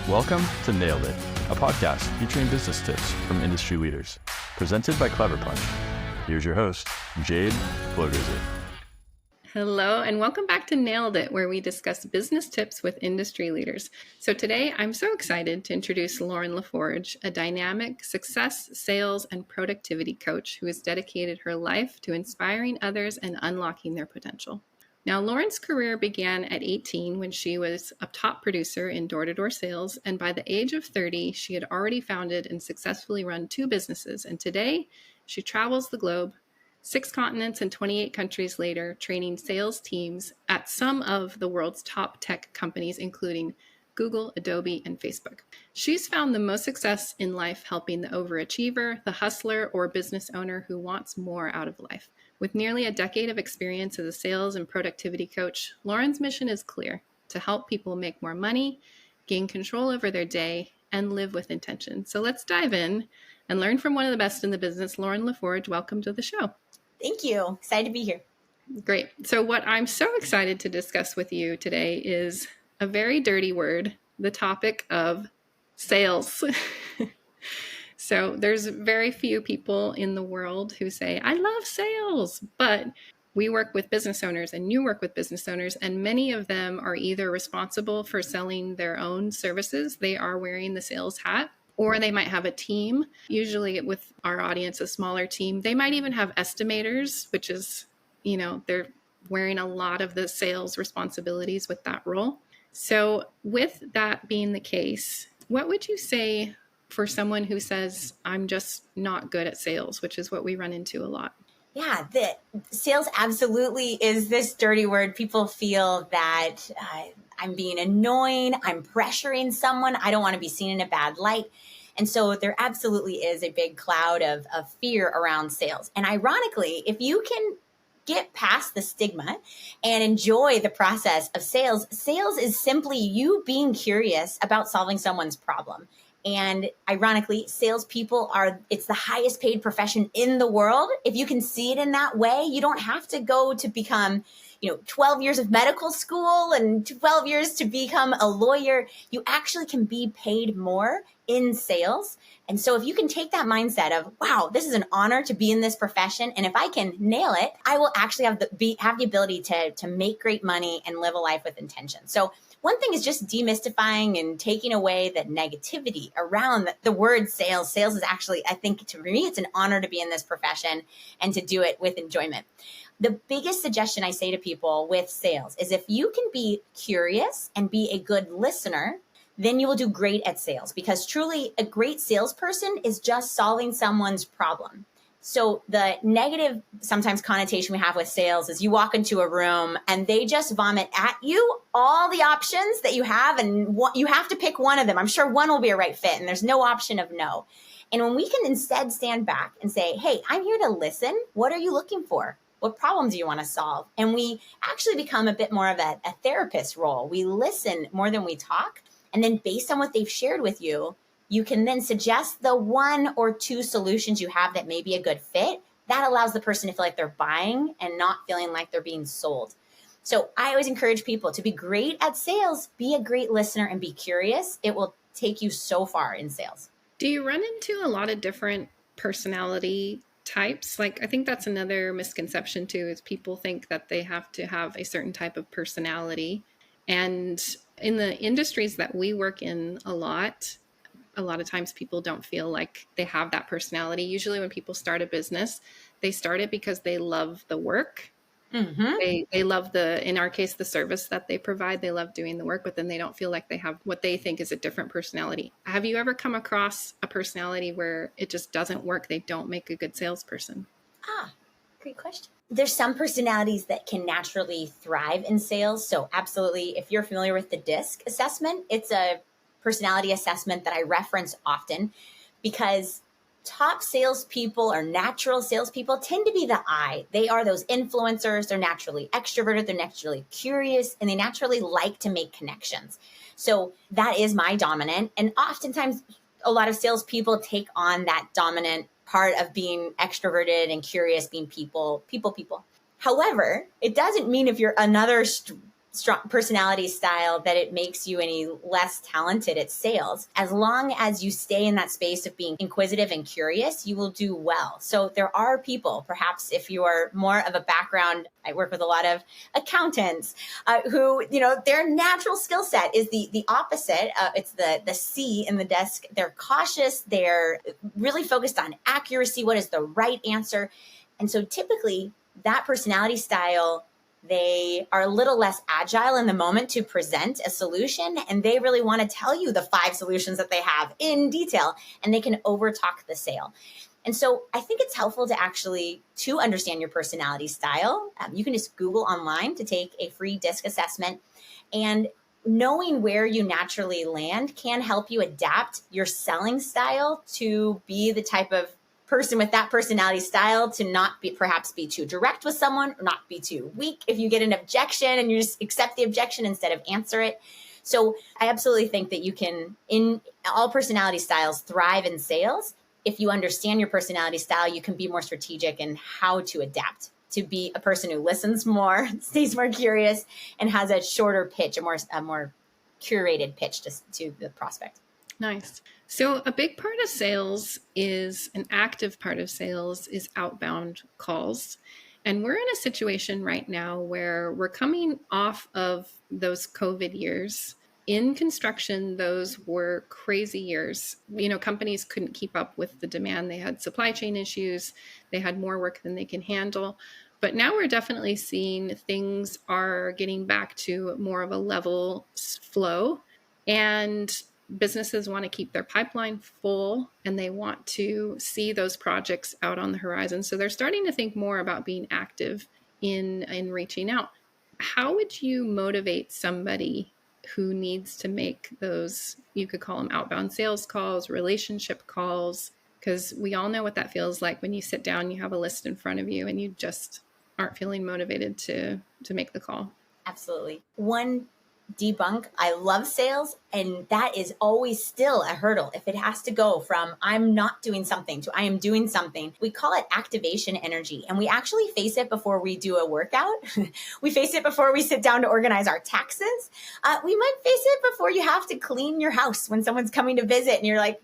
Welcome to Nailed It, a podcast featuring business tips from industry leaders, presented by Clever Punch. Here's your host, Jade Flogerzi. Hello, and welcome back to Nailed It, where we discuss business tips with industry leaders. So today, I'm so excited to introduce Lauren LaForge, a dynamic success, sales, and productivity coach who has dedicated her life to inspiring others and unlocking their potential. Now, Lauren's career began at 18 when she was a top producer in door-to-door sales, and by the age of 30, she had already founded and successfully run 2 businesses, and today, she travels the globe, 6 continents and 28 countries later, training sales teams at some of the world's top tech companies, including Google, Adobe, and Facebook. She's found the most success in life helping the overachiever, the hustler, or business owner who wants more out of life. With nearly a decade of experience as a sales and productivity coach, Lauren's mission is clear: to help people make more money, gain control over their day, and live with intention. So let's dive in and learn from one of the best in the business. Lauren LaForge, welcome to the show. Thank you. Excited to be here. Great. So what I'm so excited to discuss with you today is a very dirty word, the topic of sales. So there's very few people in the world who say, I love sales, but we work with business owners and you work with business owners, and many of them are either responsible for selling their own services. They are wearing the sales hat, or they might have a team, usually with our audience, a smaller team. They might even have estimators, which is, they're wearing a lot of the sales responsibilities with that role. So with that being the case, what would you say for someone who says, I'm just not good at sales, which is what we run into a lot? Yeah, the sales absolutely is this dirty word. People feel that I'm being annoying, I'm pressuring someone, I don't want to be seen in a bad light. And so there absolutely is a big cloud of fear around sales. And ironically, if you can get past the stigma and enjoy the process of sales, sales is simply you being curious about solving someone's problem. And ironically, salespeople it's the highest paid profession in the world. If you can see it in that way, you don't have to go to become 12 years of medical school and 12 years to become a lawyer. You actually can be paid more in sales. And so if you can take that mindset of, wow, this is an honor to be in this profession, and if I can nail it, I will actually have the ability to make great money and live a life with intention. So one thing is just demystifying and taking away the negativity around the word sales. Sales is actually, I think, for me, it's an honor to be in this profession and to do it with enjoyment. The biggest suggestion I say to people with sales is if you can be curious and be a good listener, then you will do great at sales, because truly a great salesperson is just solving someone's problem. So the negative sometimes connotation we have with sales is you walk into a room and they just vomit at you all the options that you have, and you have to pick one of them. I'm sure one will be a right fit, and there's no option of no. And when we can instead stand back and say, hey, I'm here to listen. What are you looking for? What problem do you want to solve? And we actually become a bit more of a therapist role. We listen more than we talk. And then based on what they've shared with you, you can then suggest the 1 or 2 solutions you have that may be a good fit. That allows the person to feel like they're buying and not feeling like they're being sold. So I always encourage people to be great at sales, be a great listener, and be curious. It will take you so far in sales. Do you run into a lot of different personality types? Like, I think that's another misconception too, is people think that they have to have a certain type of personality. And in the industries that we work in a lot of times people don't feel like they have that personality. Usually when people start a business, they start it because they love the work. Mm-hmm. They love in our case, the service that they provide. They love doing the work, but then they don't feel like they have what they think is a different personality. Have you ever come across a personality where it just doesn't work? They don't make a good salesperson? Great question. There's some personalities that can naturally thrive in sales. So absolutely, if you're familiar with the DISC assessment, it's a personality assessment that I reference often, because top salespeople or natural salespeople tend to be the I. They are those influencers. They're naturally extroverted. They're naturally curious, and they naturally like to make connections. So that is my dominant. And oftentimes, a lot of salespeople take on that dominant part of being extroverted and curious, being people. However, it doesn't mean if you're another strong personality style that it makes you any less talented at sales. As long as you stay in that space of being inquisitive and curious, you will do well. So there are people, perhaps if you are more of a background, I work with a lot of accountants who, their natural skill set is the opposite. It's the C in the desk. They're cautious. They're really focused on accuracy. What is the right answer? And so typically that personality style, they are a little less agile in the moment to present a solution, and they really want to tell you the 5 solutions that they have in detail, and they can overtalk the sale. And so I think it's helpful to understand your personality style. You can just Google online to take a free DISC assessment, and knowing where you naturally land can help you adapt your selling style to be the type of person with that personality style, to not perhaps be too direct with someone, or not be too weak if you get an objection and you just accept the objection instead of answer it. So I absolutely think that you can, in all personality styles, thrive in sales. If you understand your personality style, you can be more strategic in how to adapt to be a person who listens more, stays more curious, and has a shorter pitch, a more curated pitch to the prospect. Nice. So a big part of sales an active part of sales is outbound calls. And we're in a situation right now where we're coming off of those COVID years. In construction, those were crazy years. Companies couldn't keep up with the demand. They had supply chain issues. They had more work than they can handle. But now we're definitely seeing things are getting back to more of a level flow. And businesses want to keep their pipeline full, and they want to see those projects out on the horizon. So they're starting to think more about being active in reaching out. How would you motivate somebody who needs to make those, you could call them outbound sales calls, relationship calls? Because we all know what that feels like when you sit down, you have a list in front of you, and you just aren't feeling motivated to make the call. Absolutely. One debunk, I love sales, and that is always still a hurdle. If it has to go from I'm not doing something to I am doing something, we call it activation energy. And we actually face it before we do a workout. We face it before we sit down to organize our taxes. We might face it before you have to clean your house when someone's coming to visit and you're like,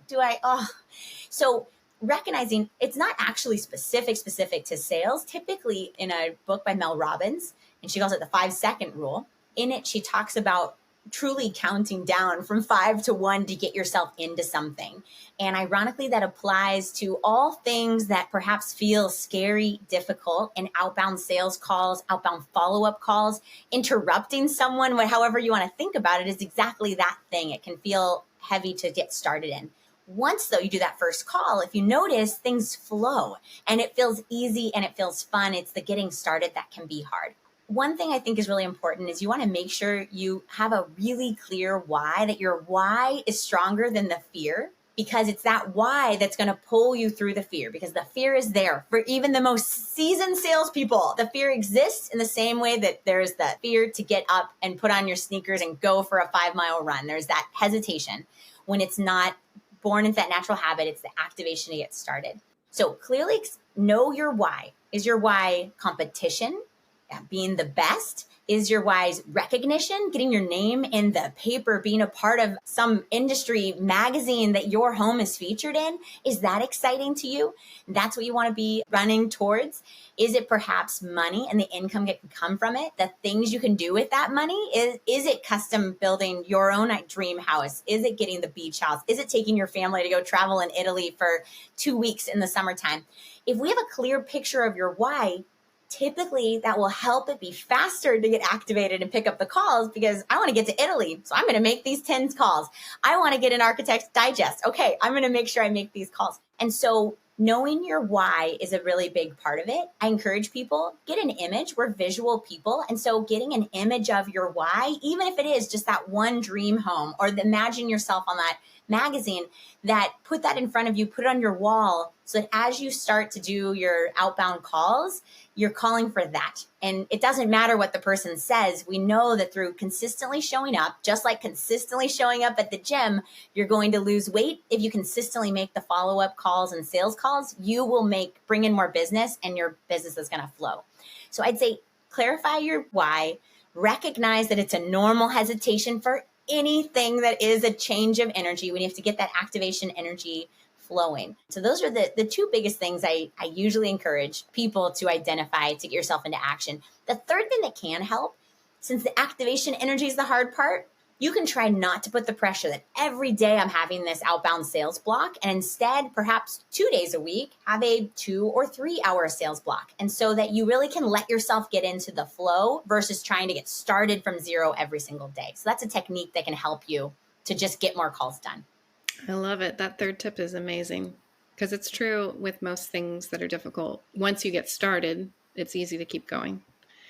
So recognizing it's not actually specific to sales. Typically in a book by Mel Robbins, and she calls it the 5-second rule. In it, she talks about truly counting down from 5 to 1 to get yourself into something. And ironically, that applies to all things that perhaps feel scary, difficult, and outbound sales calls, outbound follow-up calls. Interrupting someone, however you want to think about it, is exactly that thing. It can feel heavy to get started in. Once, though, you do that first call, if you notice, things flow and it feels easy and it feels fun. It's the getting started that can be hard. One thing I think is really important is you want to make sure you have a really clear why, that your why is stronger than the fear, because it's that why that's going to pull you through the fear, because the fear is there for even the most seasoned salespeople. The fear exists in the same way that there's the fear to get up and put on your sneakers and go for a 5-mile run. There's that hesitation when it's not born into that natural habit. It's the activation to get started. So clearly know your why. Is your why competition? Being the best? Is your why's recognition, getting your name in the paper, being a part of some industry magazine that your home is featured in? Is that exciting to you? That's what you want to be running towards. Is it perhaps money and the income that can come from it? The things you can do with that money? Is it custom building your own dream house? Is it getting the beach house? Is it taking your family to go travel in Italy for 2 weeks in the summertime? If we have a clear picture of your why, typically that will help it be faster to get activated and pick up the calls, because I want to get to Italy. So I'm going to make these 10 calls. I want to get an Architect's Digest. Okay, I'm going to make sure I make these calls. And so knowing your why is a really big part of it. I encourage people, get an image. We're visual people. And so getting an image of your why, even if it is just that one dream home, or imagine yourself on that magazine, that put that in front of you, put it on your wall, so that as you start to do your outbound calls, you're calling for that. And it doesn't matter what the person says. We know that through consistently showing up, just like consistently showing up at the gym, you're going to lose weight. If you consistently make the follow-up calls and sales calls, you will bring in more business, and your business is going to flow. So I'd say clarify your why, Recognize that it's a normal hesitation for anything that is a change of energy when you have to get that activation energy flowing. So those are the two biggest things I usually encourage people to identify to get yourself into action. The third thing that can help, since the activation energy is the hard part, you can try not to put the pressure that every day I'm having this outbound sales block, and instead, perhaps 2 days a week, have a 2 or 3 hour sales block. And so that you really can let yourself get into the flow versus trying to get started from zero every single day. So that's a technique that can help you to just get more calls done. I love it. That third tip is amazing because it's true with most things that are difficult. Once you get started, it's easy to keep going.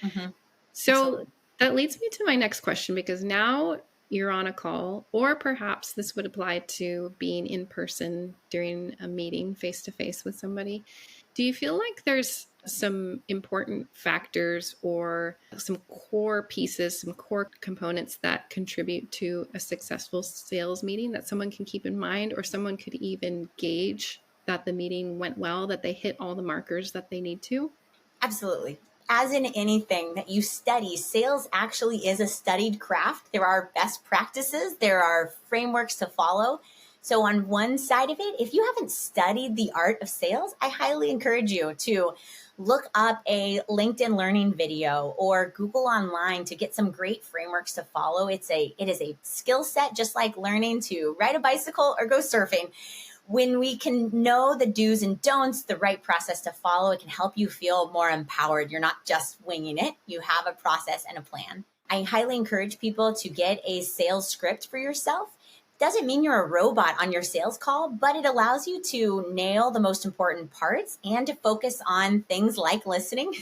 Mm-hmm. So Absolutely. that leads me to my next question, because now you're on a call, or perhaps this would apply to being in person during a meeting face to face with somebody. Do you feel like there's some important factors or some core pieces, some core components that contribute to a successful sales meeting that someone can keep in mind, or someone could even gauge that the meeting went well, that they hit all the markers that they need to? Absolutely. As in anything that you study, sales actually is a studied craft. There are best practices, there are frameworks to follow. So on one side of it, if you haven't studied the art of sales, I highly encourage you to look up a LinkedIn learning video or Google online to get some great frameworks to follow. It is a skill set, just like learning to ride a bicycle or go surfing. When we can know the do's and don'ts, the right process to follow, it can help you feel more empowered. You're not just winging it. You have a process and a plan. I highly encourage people to get a sales script for yourself. Doesn't mean you're a robot on your sales call, but it allows you to nail the most important parts and to focus on things like listening.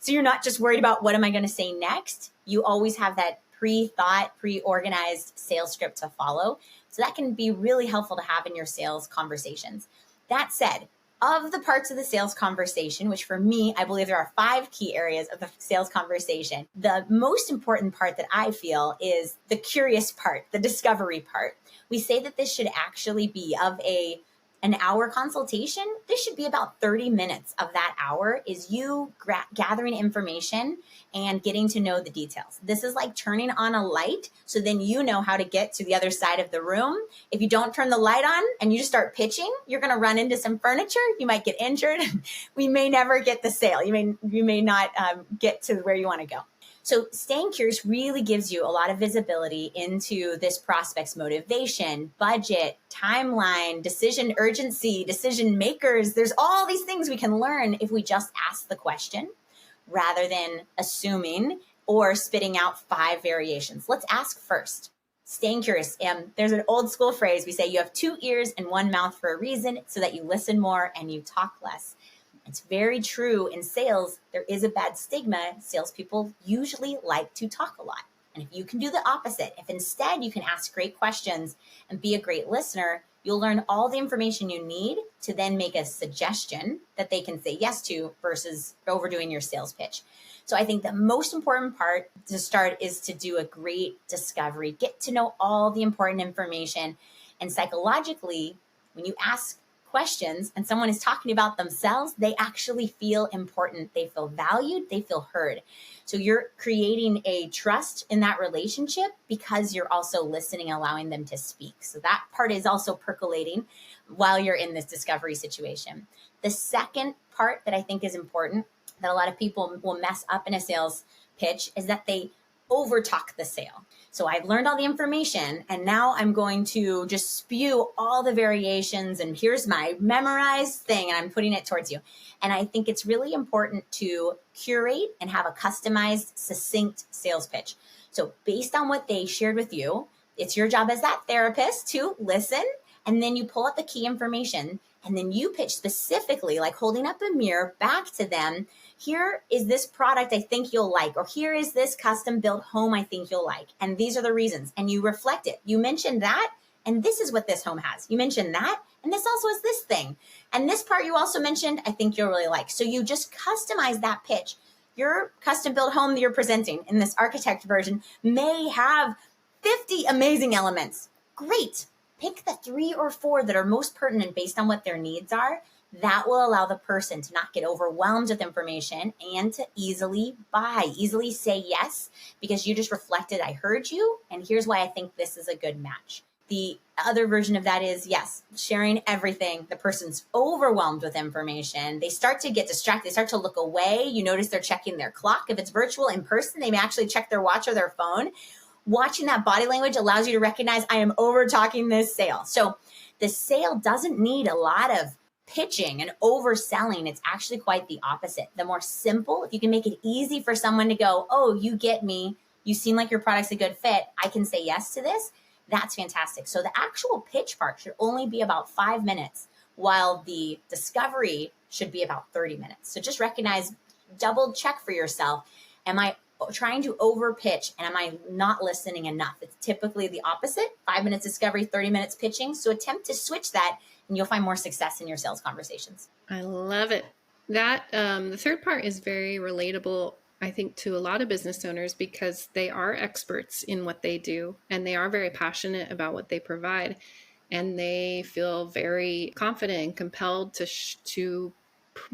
So you're not just worried about what am I going to say next. You always have that pre-thought, pre-organized sales script to follow. So that can be really helpful to have in your sales conversations. That said, of the parts of the sales conversation, which for me, I believe there are 5 key areas of the sales conversation, the most important part that I feel is the curious part, the discovery part. We say that this should actually be of an hour consultation. This should be about 30 minutes of that hour is you gathering information and getting to know the details. This is like turning on a light, so then you know how to get to the other side of the room. If you don't turn the light on and you just start pitching, you're going to run into some furniture. You might get injured. We may never get the sale. You may not get to where you want to go. So staying curious really gives you a lot of visibility into this prospect's motivation, budget, timeline, decision urgency, decision makers. There's all these things we can learn if we just ask the question rather than assuming or spitting out 5 variations. Let's ask first. Staying curious. There's an old school phrase. We say you have 2 ears and 1 mouth for a reason, so that you listen more and you talk less. It's very true in sales. There is a bad stigma. Salespeople usually like to talk a lot. And if you can do the opposite, if instead you can ask great questions and be a great listener, you'll learn all the information you need to then make a suggestion that they can say yes to versus overdoing your sales pitch. So I think the most important part to start is to do a great discovery, get to know all the important information. And psychologically, when you ask questions and someone is talking about themselves, they actually feel important. They feel valued. They feel heard. So you're creating a trust in that relationship because you're also listening, allowing them to speak. So that part is also percolating while you're in this discovery situation. The second part that I think is important that a lot of people will mess up in a sales pitch is that they overtalk the sale. So I've learned all the information and now I'm going to just spew all the variations and here's my memorized thing and I'm putting it towards you. And I think it's really important to curate and have a customized, succinct sales pitch. So based on what they shared with you, it's your job as that therapist to listen, and then you pull out the key information and then you pitch specifically, like holding up a mirror back to them. Here is this product I think you'll like, or here is this custom built home I think you'll like. And these are the reasons. And you reflect it. You mentioned that, and this is what this home has. You mentioned that, and this also is this thing. And this part you also mentioned, I think you'll really like. So you just customize that pitch. Your custom built home that you're presenting in this architect version may have 50 amazing elements. Great. Pick the 3 or 4 that are most pertinent based on what their needs are. That will allow the person to not get overwhelmed with information and to easily buy, easily say yes, because you just reflected, I heard you, and here's why I think this is a good match. The other version of that is, yes, sharing everything. The person's overwhelmed with information. They start to get distracted. They start to look away. You notice they're checking their clock. If it's virtual, in person, they may actually check their watch or their phone. Watching that body language allows you to recognize I am over talking this sale. So the sale doesn't need a lot of pitching and overselling. It's actually quite the opposite. The more simple, if you can make it easy for someone to go, oh, you get me. You seem like your product's a good fit. I can say yes to this. That's fantastic. So the actual pitch part should only be about 5 minutes, while the discovery should be about 30 minutes. So just recognize, double check for yourself. Am I trying to over pitch and am I not listening enough? It's typically the opposite. 5 minutes discovery, 30 minutes pitching. So attempt to switch that and you'll find more success in your sales conversations. I love it. That the third part is very relatable, I think, to a lot of business owners because they are experts in what they do and they are very passionate about what they provide. And they feel very confident and compelled to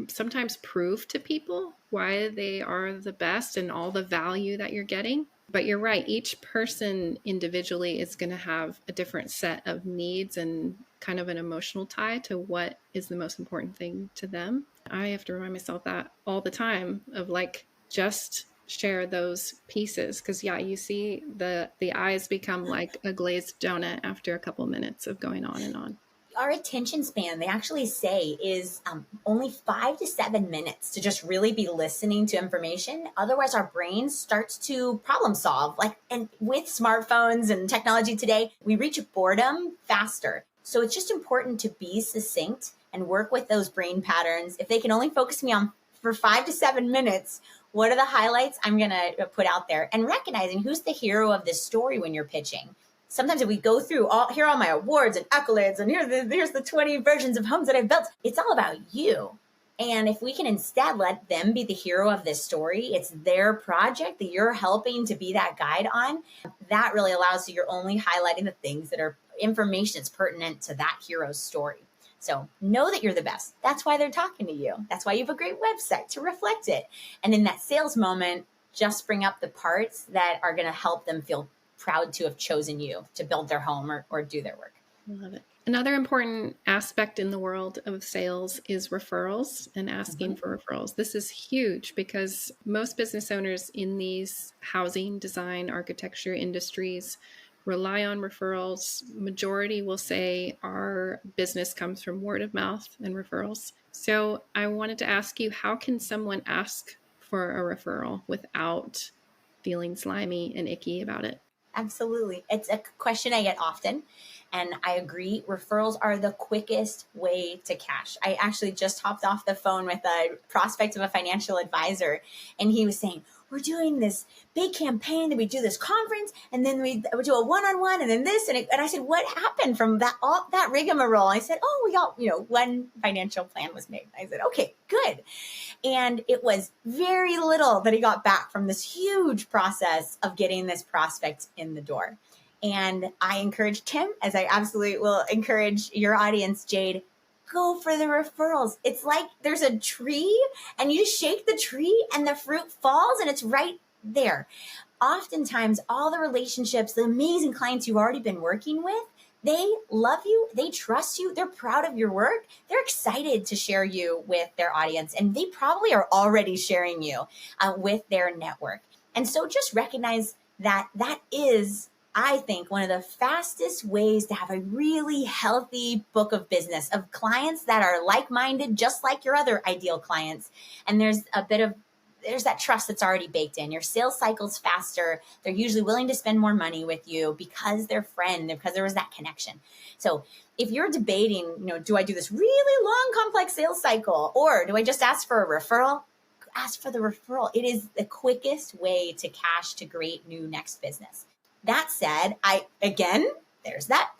sometimes prove to people why they are the best and all the value that you're getting. But you're right. Each person individually is going to have a different set of needs and kind of an emotional tie to what is the most important thing to them. I have to remind myself that all the time of like, just share those pieces. Cause yeah, you see the eyes become like a glazed donut after a couple minutes of going on and on. Our attention span, they actually say, is only 5 to 7 minutes to just really be listening to information. Otherwise, our brain starts to problem solve. And with smartphones and technology today, we reach boredom faster. So it's just important to be succinct and work with those brain patterns. If they can only focus me on for 5 to 7 minutes, what are the highlights I'm going to put out there? And recognizing who's the hero of this story when you're pitching. Sometimes if we go through here are all my awards and accolades and here's the 20 versions of homes that I've built, it's all about you. And if we can instead let them be the hero of this story, it's their project that you're helping to be that guide on, that really allows you, you're only highlighting the things that are information that's pertinent to that hero's story. So know that you're the best. That's why they're talking to you. That's why you have a great website to reflect it. And in that sales moment, just bring up the parts that are going to help them feel proud to have chosen you to build their home or do their work. I love it. Another important aspect in the world of sales is referrals and asking for referrals. This is huge because most business owners in these housing, design, architecture industries rely on referrals. Majority will say our business comes from word of mouth and referrals. So I wanted to ask you, how can someone ask for a referral without feeling slimy and icky about it? Absolutely. It's a question I get often. And I agree, referrals are the quickest way to cash. I actually just hopped off the phone with a prospect of a financial advisor, and he was saying, we're doing this big campaign, that we do this conference, and then we do a one-on-one, and then this, and I said, what happened from all that rigmarole? I said, oh, we got, one financial plan was made. I said, okay, good. And it was very little that he got back from this huge process of getting this prospect in the door. And I encouraged him, as I absolutely will encourage your audience, Jade, go for the referrals. It's like there's a tree and you shake the tree and the fruit falls and it's right there. Oftentimes, all the relationships, the amazing clients you've already been working with, they love you, they trust you, they're proud of your work, they're excited to share you with their audience, and they probably are already sharing you with their network. And so just recognize that is, I think, one of the fastest ways to have a really healthy book of business of clients that are like-minded, just like your other ideal clients. And there's that trust that's already baked in. Your sales cycle's faster. They're usually willing to spend more money with you because they're friends, because there was that connection. So if you're debating, do I do this really long, complex sales cycle, or do I just ask for a referral? Ask for the referral. It is the quickest way to cash to great new next business. That said, there's that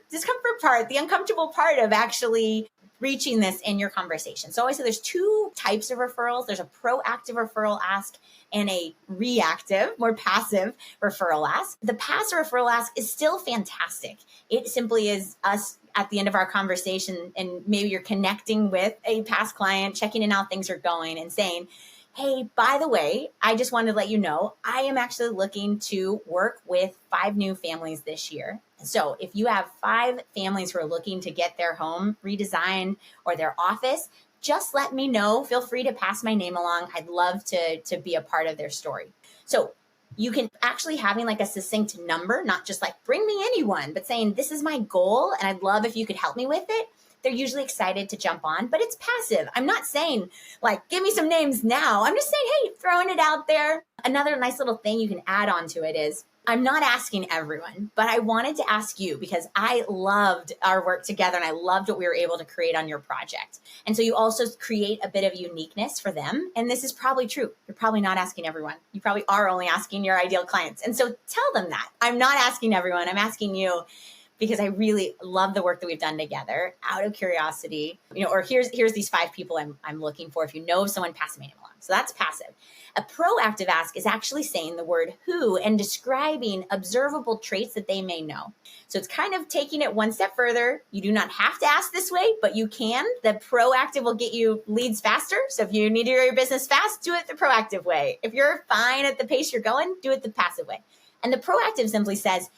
discomfort part, the uncomfortable part of actually reaching this in your conversation. So I always say there's two types of referrals. There's a proactive referral ask and a reactive, more passive referral ask. The passive referral ask is still fantastic. It simply is us at the end of our conversation, and maybe you're connecting with a past client, checking in how things are going and saying, hey, by the way, I just wanted to let you know, I am actually looking to work with 5 new families this year. So if you have 5 families who are looking to get their home redesigned or their office, just let me know. Feel free to pass my name along. I'd love to be a part of their story. So you can actually having like a succinct number, not just like bring me anyone, but saying this is my goal and I'd love if you could help me with it. They're usually excited to jump on, but it's passive. I'm not saying like, give me some names now. I'm just saying, hey, throwing it out there. Another nice little thing you can add on to it is I'm not asking everyone, but I wanted to ask you because I loved our work together and I loved what we were able to create on your project. And so you also create a bit of uniqueness for them. And this is probably true. You're probably not asking everyone. You probably are only asking your ideal clients. And so tell them that. I'm not asking everyone. I'm asking you because I really love the work that we've done together out of curiosity, or here's these 5 people I'm looking for. If you know of someone, pass my name along. So that's passive. A proactive ask is actually saying the word who and describing observable traits that they may know. So it's kind of taking it one step further. You do not have to ask this way, but you can. The proactive will get you leads faster. So if you need to grow your business fast, do it the proactive way. If you're fine at the pace you're going, do it the passive way. And the proactive simply says,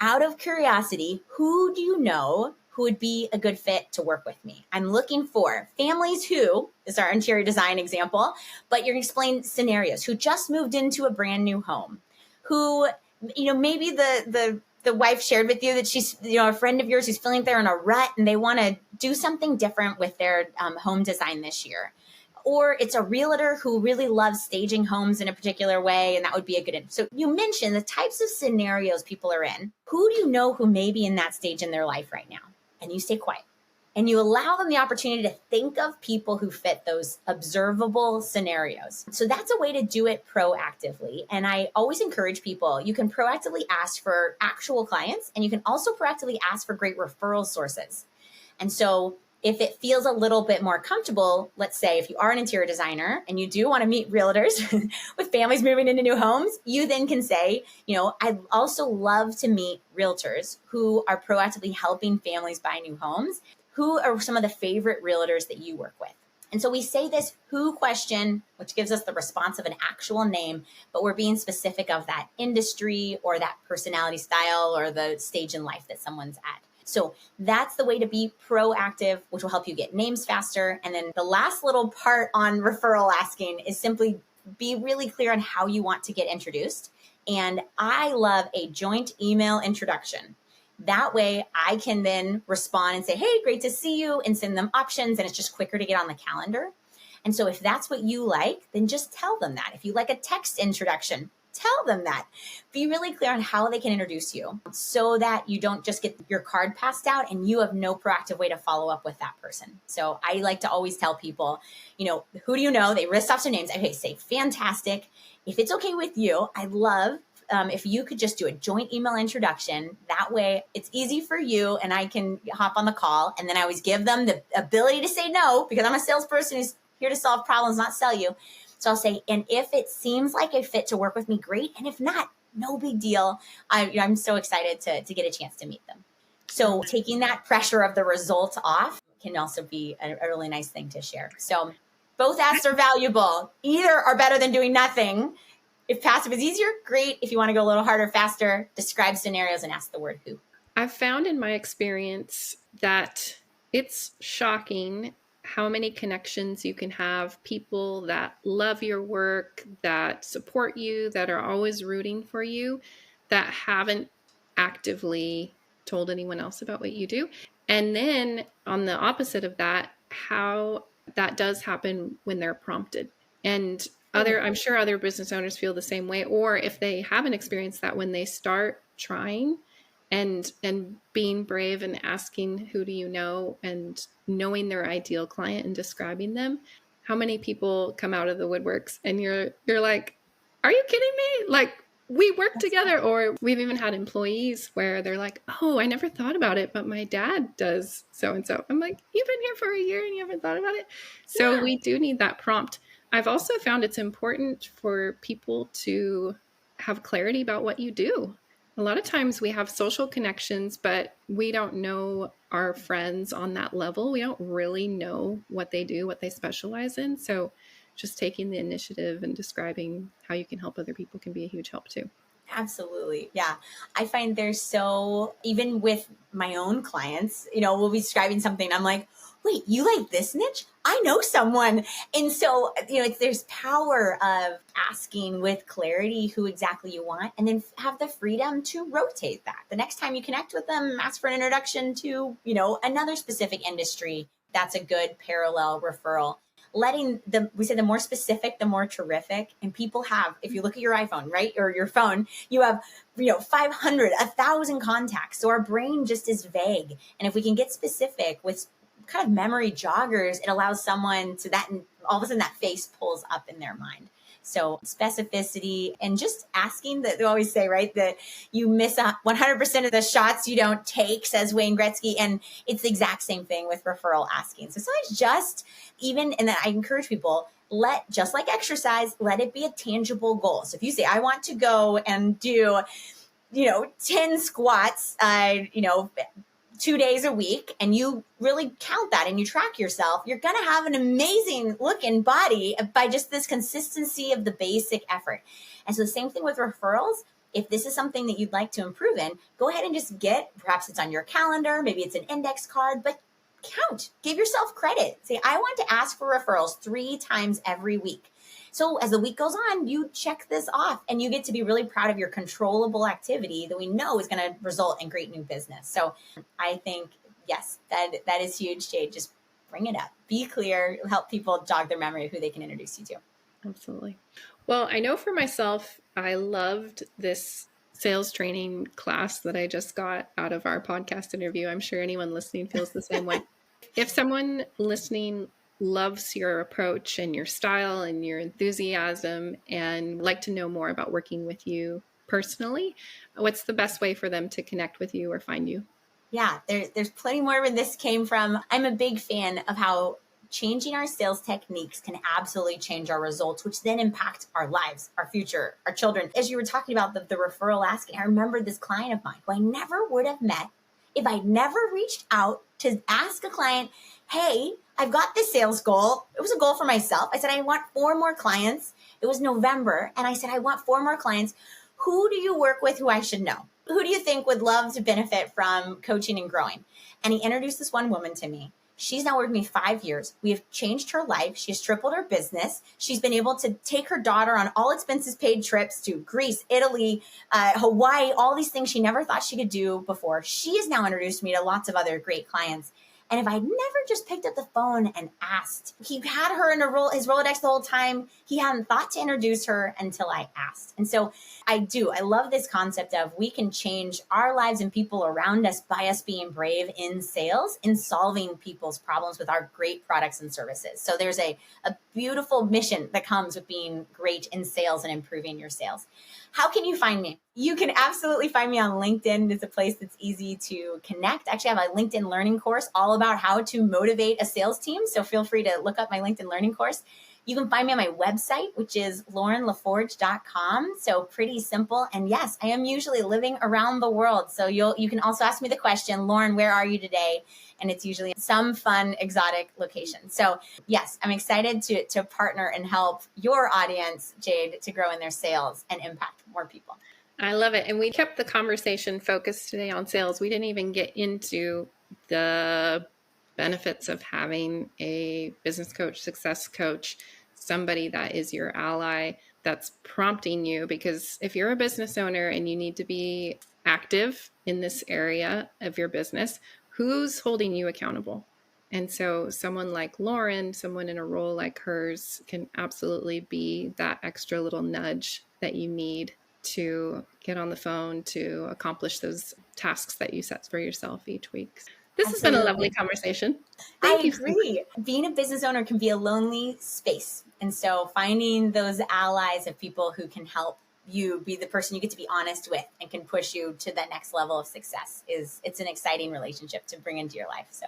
out of curiosity, who do you know who would be a good fit to work with me? I'm looking for families who, is our interior design example, but you're going to explain scenarios, who just moved into a brand new home, who, maybe the wife shared with you that she's, a friend of yours who's feeling they're in a rut and they want to do something different with their home design this year. Or it's a realtor who really loves staging homes in a particular way, and that would be a good. So you mentioned the types of scenarios people are in. Who do you know who may be in that stage in their life right now? And you stay quiet. And you allow them the opportunity to think of people who fit those observable scenarios. So that's a way to do it proactively. And I always encourage people, you can proactively ask for actual clients, and you can also proactively ask for great referral sources. And so if it feels a little bit more comfortable, let's say if you are an interior designer and you do want to meet realtors with families moving into new homes, you then can say, I'd also love to meet realtors who are proactively helping families buy new homes. Who are some of the favorite realtors that you work with? And so we say this who question, which gives us the response of an actual name, but we're being specific of that industry or that personality style or the stage in life that someone's at. So that's the way to be proactive, which will help you get names faster. And then the last little part on referral asking is simply be really clear on how you want to get introduced. And I love a joint email introduction. That way I can then respond and say, hey, great to see you, and send them options. And it's just quicker to get on the calendar. And so if that's what you like, then just tell them that. If you like a text introduction, tell them that. Be really clear on how they can introduce you so that you don't just get your card passed out and you have no proactive way to follow up with that person. So I like to always tell people, who do you know? They list off some names. Okay, say fantastic. If it's okay with you, I'd love if you could just do a joint email introduction. That way it's easy for you and I can hop on the call. And then I always give them the ability to say no, because I'm a salesperson who's here to solve problems, not sell you. So I'll say, and if it seems like a fit to work with me, great. And if not, no big deal. I'm so excited to get a chance to meet them. So taking that pressure of the results off can also be a really nice thing to share. So both asks are valuable. Either are better than doing nothing. If passive is easier, great. If you want to go a little harder, faster, describe scenarios and ask the word who. I've found in my experience that it's shocking how many connections you can have, people that love your work, that support you, that are always rooting for you, that haven't actively told anyone else about what you do. And then on the opposite of that, how that does happen when they're prompted. And I'm sure other business owners feel the same way, or if they haven't experienced that, when they start trying and being brave and asking who do you know and knowing their ideal client and describing them, how many people come out of the woodworks and you're like, are you kidding me? Like, we work together. Or we've even had employees where they're like, oh, I never thought about it, but my dad does so-and-so. I'm like, you've been here for a year and you haven't thought about it. So we do need that prompt. I've also found it's important for people to have clarity about what you do. A lot of times we have social connections, but we don't know our friends on that level. We don't really know what they do, what they specialize in. So just taking the initiative and describing how you can help other people can be a huge help too. Absolutely. Yeah. I find there's so, even with my own clients, we'll be describing something. I'm like, wait, you like this niche? I know someone. And so, there's power of asking with clarity who exactly you want, and then have the freedom to rotate that. The next time you connect with them, ask for an introduction to, another specific industry. That's a good parallel referral. We say the more specific, the more terrific. And people have, if you look at your iPhone, right, or your phone, you have, 500, 1,000 contacts. So our brain just is vague. And if we can get specific with kind of memory joggers, it allows someone to that, and all of a sudden that face pulls up in their mind. So specificity and just asking, that they always say, right, that you miss 100% of the shots you don't take, says Wayne Gretzky. And it's the exact same thing with referral asking. So sometimes and then I encourage people, just like exercise, let it be a tangible goal. So if you say, I want to go and do, 10 squats, 2 days a week, and you really count that and you track yourself, you're going to have an amazing looking body by just this consistency of the basic effort. And so the same thing with referrals. If this is something that you'd like to improve in, go ahead and just perhaps it's on your calendar, maybe it's an index card, but count, give yourself credit. Say, I want to ask for referrals 3 times every week. So as the week goes on, you check this off and you get to be really proud of your controllable activity that we know is going to result in great new business. So I think, yes, that is huge, Jade. Just bring it up. Be clear. Help people jog their memory of who they can introduce you to. Absolutely. Well, I know for myself, I loved this sales training class that I just got out of our podcast interview. I'm sure anyone listening feels the same way. If someone listening loves your approach and your style and your enthusiasm and like to know more about working with you personally, what's the best way for them to connect with you or find you? Yeah, there's plenty more where this came from. I'm a big fan of how changing our sales techniques can absolutely change our results, which then impact our lives, our future, our children. As you were talking about the referral asking, I remember this client of mine who I never would have met if I'd never reached out to ask a client, hey, I've got this sales goal. It was a goal for myself. I said, I want 4 more clients. It was November. And I said, I want 4 more clients. Who do you work with who I should know? Who do you think would love to benefit from coaching and growing? And he introduced this one woman to me. She's now worked with me 5 years. We have changed her life. She's tripled her business. She's been able to take her daughter on all expenses paid trips to Greece, Italy, Hawaii, all these things she never thought she could do before. She has now introduced me to lots of other great clients. And if I'd never just picked up the phone and asked, he had her in his Rolodex the whole time. He hadn't thought to introduce her until I asked. And so I love this concept of we can change our lives and people around us by us being brave in sales, in solving people's problems with our great products and services. So there's a beautiful mission that comes with being great in sales and improving your sales. How can you find me? You can absolutely find me on LinkedIn. It's a place that's easy to connect. Actually, I have a LinkedIn learning course all about how to motivate a sales team. So feel free to look up my LinkedIn learning course. You can find me on my website, which is laurenlaforge.com. So pretty simple. And yes, I am usually living around the world. So you can also ask me the question, Lauren, where are you today? And it's usually some fun, exotic location. So yes, I'm excited to partner and help your audience, Jade, to grow in their sales and impact more people. I love it. And we kept the conversation focused today on sales. We didn't even get into the benefits of having a business coach, success coach, somebody that is your ally, that's prompting you. Because if you're a business owner and you need to be active in this area of your business, who's holding you accountable? And so someone like Lauren, someone in a role like hers, can absolutely be that extra little nudge that you need to get on the phone to accomplish those tasks that you set for yourself each week. This has been a lovely conversation. Thank you. I agree. Being a business owner can be a lonely space. And so finding those allies of people who can help you be the person you get to be honest with and can push you to that next level of success. It's an exciting relationship to bring into your life. So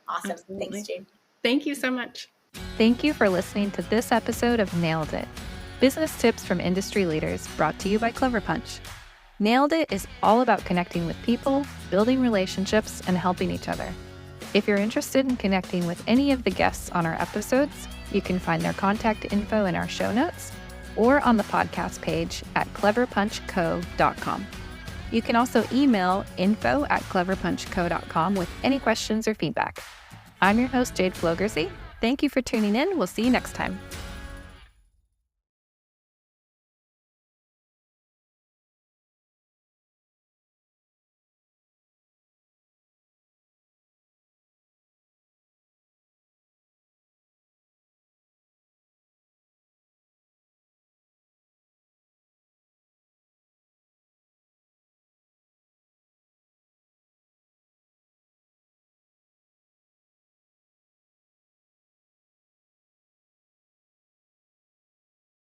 awesome. Absolutely. Thanks, Jade. Thank you so much. Thank you for listening to this episode of Nailed It, business tips from industry leaders, brought to you by Clever Punch. Nailed It is all about connecting with people, building relationships, and helping each other. If you're interested in connecting with any of the guests on our episodes, you can find their contact info in our show notes or on the podcast page at cleverpunchco.com. You can also email info@cleverpunchco.com with any questions or feedback. I'm your host, Jade Flogerzi. Thank you for tuning in. We'll see you next time.